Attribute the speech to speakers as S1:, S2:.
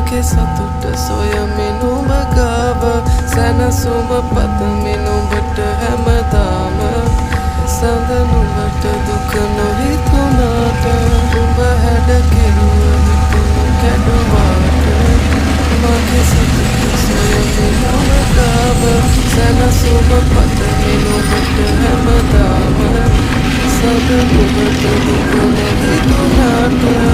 S1: මගේ සතුට සොයමින් ඔබ ගාව සැනසුම පතමින් ඔබට හැමදාම සඳ නුඹට දුක නොහිතුණාට ඔබ හැඩ කෙරුව හිතුණු කැඩුවාට මගේ සතුට සොයමින් ඔබ ගාව සැනසුම පතමින් ඔබට හැමදාම සඳ නුඹට දුක නොහිතුණාට